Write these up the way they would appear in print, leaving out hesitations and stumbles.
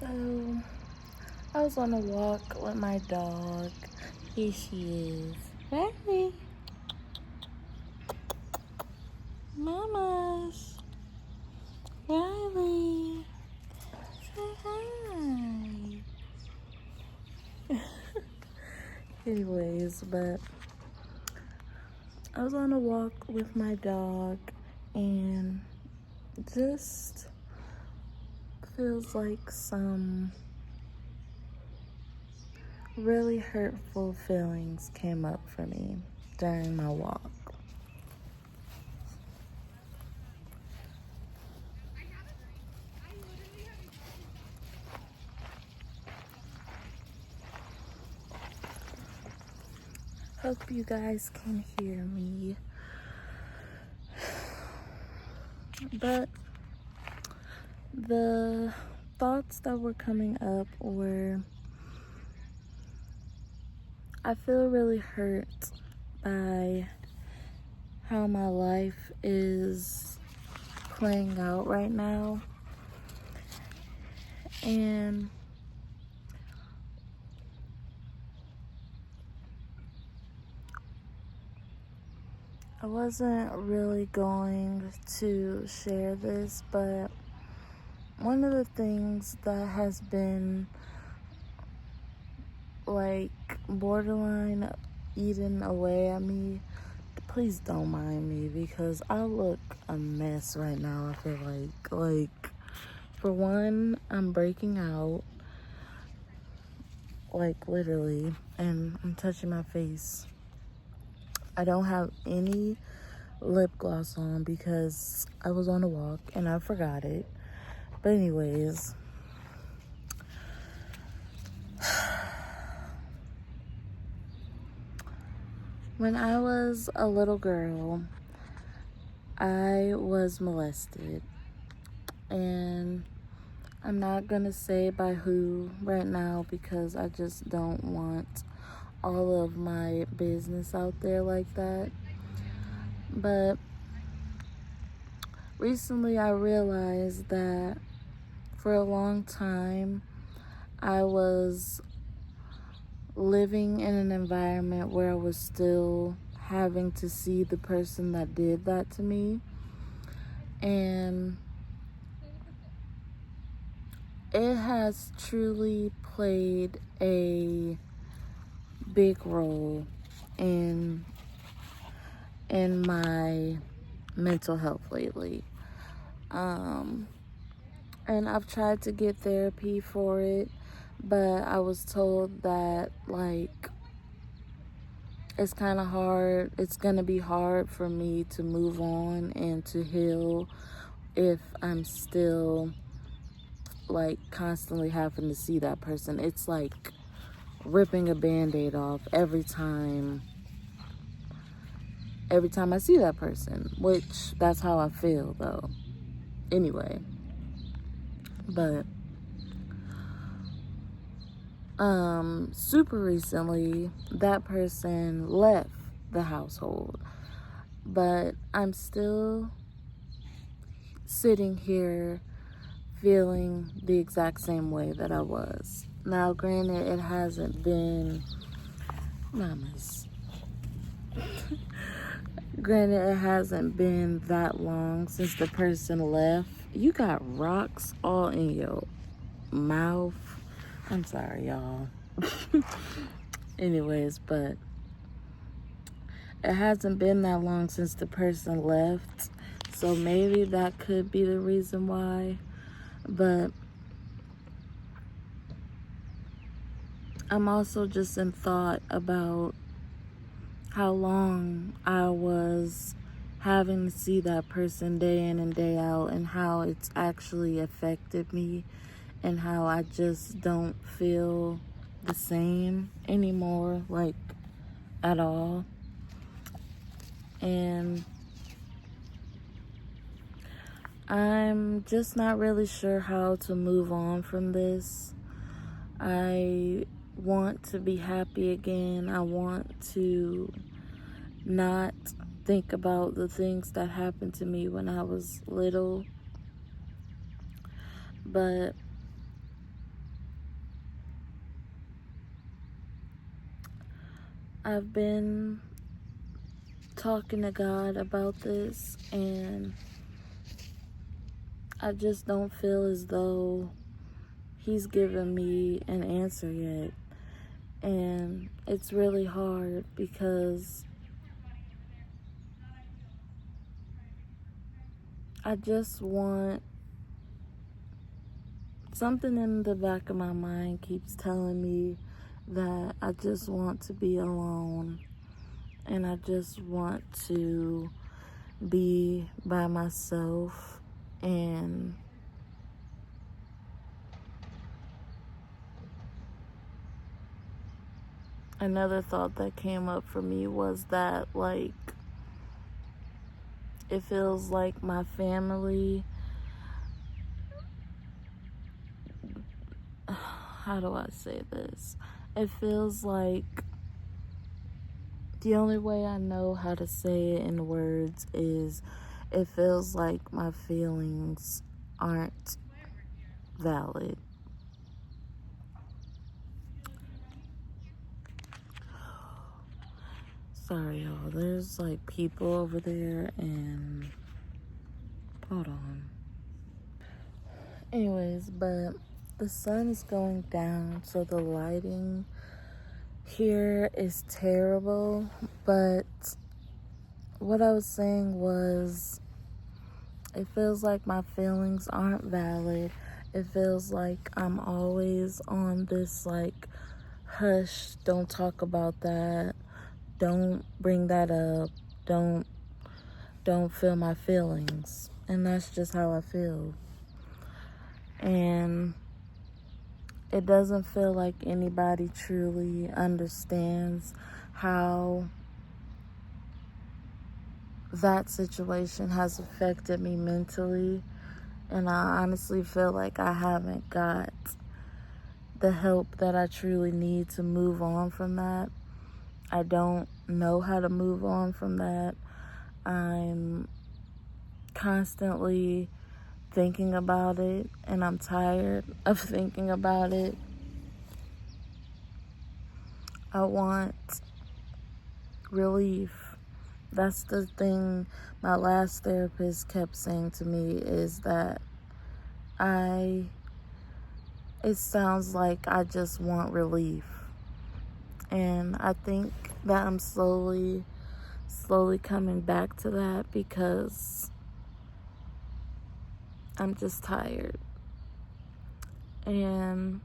So, I was on a walk with my dog. Here she is. Riley. Mamas. Riley. Say hi. Anyways, but I was on a walk with my dog and just feels like some really hurtful feelings came up for me during my walk. Hope you guys can hear me. But the thoughts that were coming up were, I feel really hurt by how my life is playing out right now. And I wasn't really going to share this, but one of the things that has been like borderline eating away at me, please don't mind me because I look a mess right now. I feel like for one, I'm breaking out, like literally, and I'm touching my face. I don't have any lip gloss on because I was on a walk and I forgot it. But anyways, when I was a little girl, I was molested. And I'm not gonna say by who right now because I just don't want all of my business out there like that. But recently I realized that for a long time I was living in an environment where I was still having to see the person that did that to me. And it has truly played a big role in my mental health lately. And I've tried to get therapy for it, but I was told that like it's kind of hard. It's going to be hard for me to move on and to heal if I'm still like constantly having to see that person. It's like ripping a band-aid off every time I see that person, which that's how I feel though. Anyway, but super recently that person left the household, but I'm still sitting here feeling the exact same way that I was. Now, granted, it hasn't been mamas. Granted, it hasn't been that long since the person left. You got rocks all in your mouth. I'm sorry, y'all. Anyways, but it hasn't been that long since the person left. So maybe that could be the reason why. But I'm also just in thought about how long I was having to see that person day in and day out and how it's actually affected me and how I just don't feel the same anymore, like at all. And I'm just not really sure how to move on from this. I want to be happy again. I want to not think about the things that happened to me when I was little. But I've been talking to God about this, and I just don't feel as though He's given me an answer yet. And it's really hard because I just want, something in the back of my mind keeps telling me that I just want to be alone, and I just want to be by myself. And another thought that came up for me was that, like, it feels like my family, how do I say this? It feels like, the only way I know how to say it in words is, it feels like my feelings aren't valid. Sorry, y'all. There's like people over there, and hold on. Anyways, but the sun is going down, so the lighting here is terrible. But what I was saying was, it feels like my feelings aren't valid. It feels like I'm always on this, like, hush, don't talk about that. Don't bring that up. Don't feel my feelings. And that's just how I feel. And it doesn't feel like anybody truly understands how that situation has affected me mentally. And I honestly feel like I haven't got the help that I truly need to move on from that. I don't know how to move on from that. I'm constantly thinking about it, and I'm tired of thinking about it. I want relief. That's the thing my last therapist kept saying to me, is that it sounds like I just want relief. And I think that I'm slowly coming back to that, because I'm just tired. And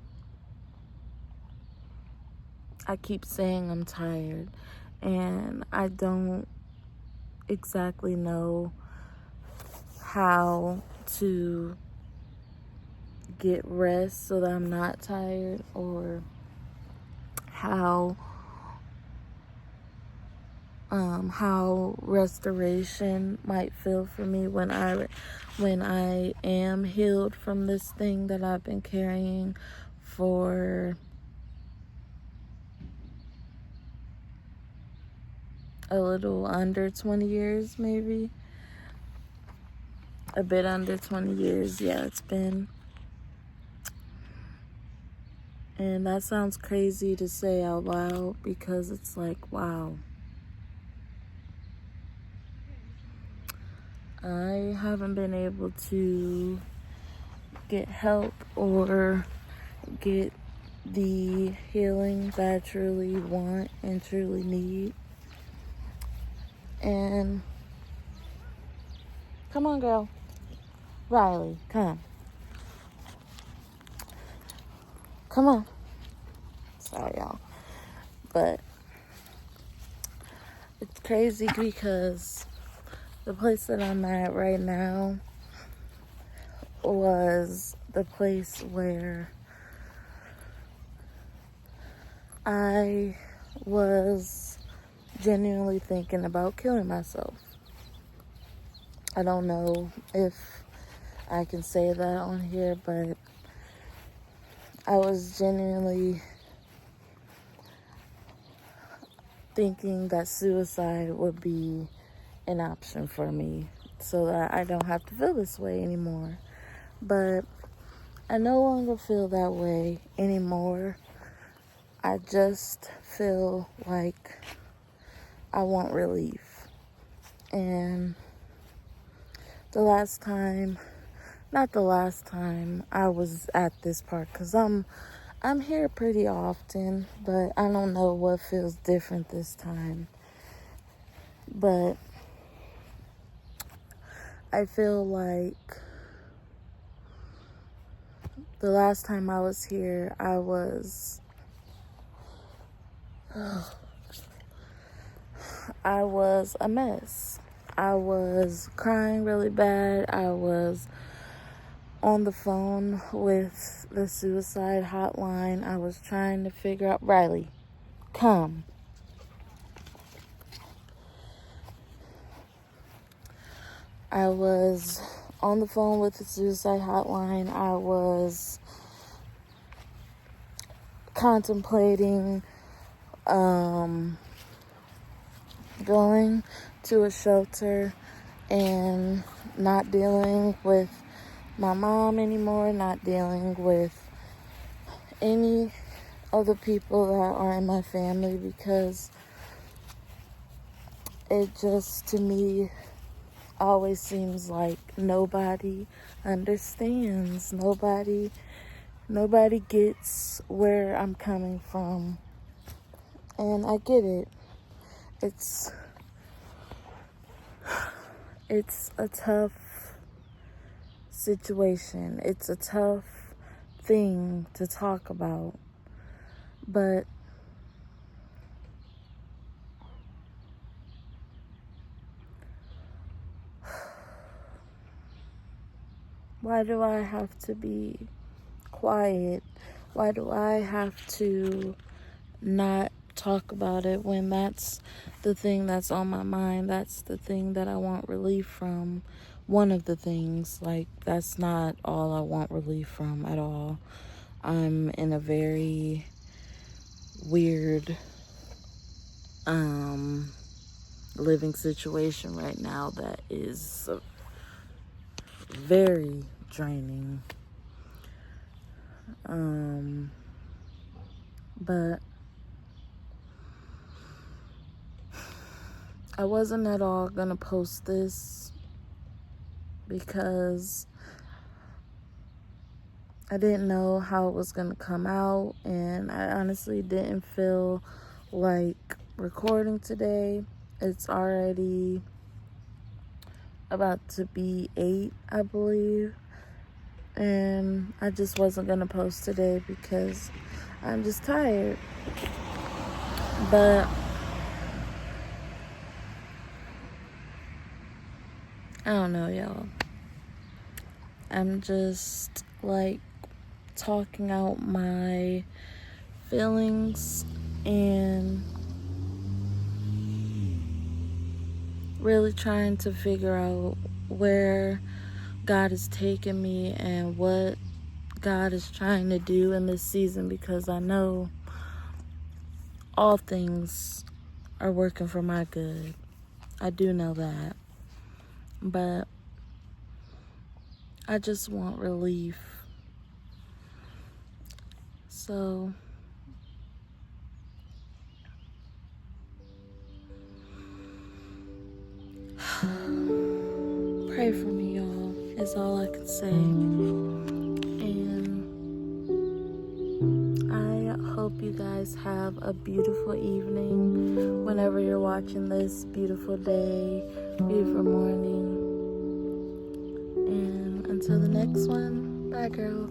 I keep saying I'm tired, and I don't exactly know how to get rest so that I'm not tired, or how restoration might feel for me when I am healed from this thing that I've been carrying for a little under 20 years, maybe a bit under 20 years. Yeah, it's been. And that sounds crazy to say out loud, because it's like, wow, I haven't been able to get help or get the healing that I truly want and truly need. And come on, girl. Riley, come. Come on. Sorry, y'all. But it's crazy because the place that I'm at right now was the place where I was genuinely thinking about killing myself. I don't know if I can say that on here, but I was genuinely thinking that suicide would be an option for me, so that I don't have to feel this way anymore. But I no longer feel that way anymore. I just feel like I want relief. And not the last time I was at this park, because I'm here pretty often, but I don't know what feels different this time. But I feel like the last time I was here, I was a mess. I was crying really bad. I was on the phone with the suicide hotline. I was trying to figure out, Riley, come. I was on the phone with the suicide hotline. I was contemplating going to a shelter and not dealing with my mom anymore, not dealing with any other people that are in my family, because it just, to me, always seems like nobody understands. Nobody gets where I'm coming from. And I get it. It's a tough situation. It's a tough thing to talk about. But why do I have to be quiet? Why do I have to not talk about it when that's the thing that's on my mind? That's the thing that I want relief from. One of the things. Like, that's not all I want relief from at all. I'm in a very weird living situation right now that is very draining. But I wasn't at all gonna post this because I didn't know how it was gonna come out, and I honestly didn't feel like recording today. It's already about to be 8, I believe, and I just wasn't gonna post today because I'm just tired. But I don't know, y'all. I'm just like talking out my feelings and really trying to figure out where God is taking me and what God is trying to do in this season, because I know all things are working for my good. I do know that. But I just want relief. So pray for me, y'all, is all I can say. And I hope you guys have a beautiful evening whenever you're watching this, beautiful day, beautiful morning. And until the next one, bye, girl.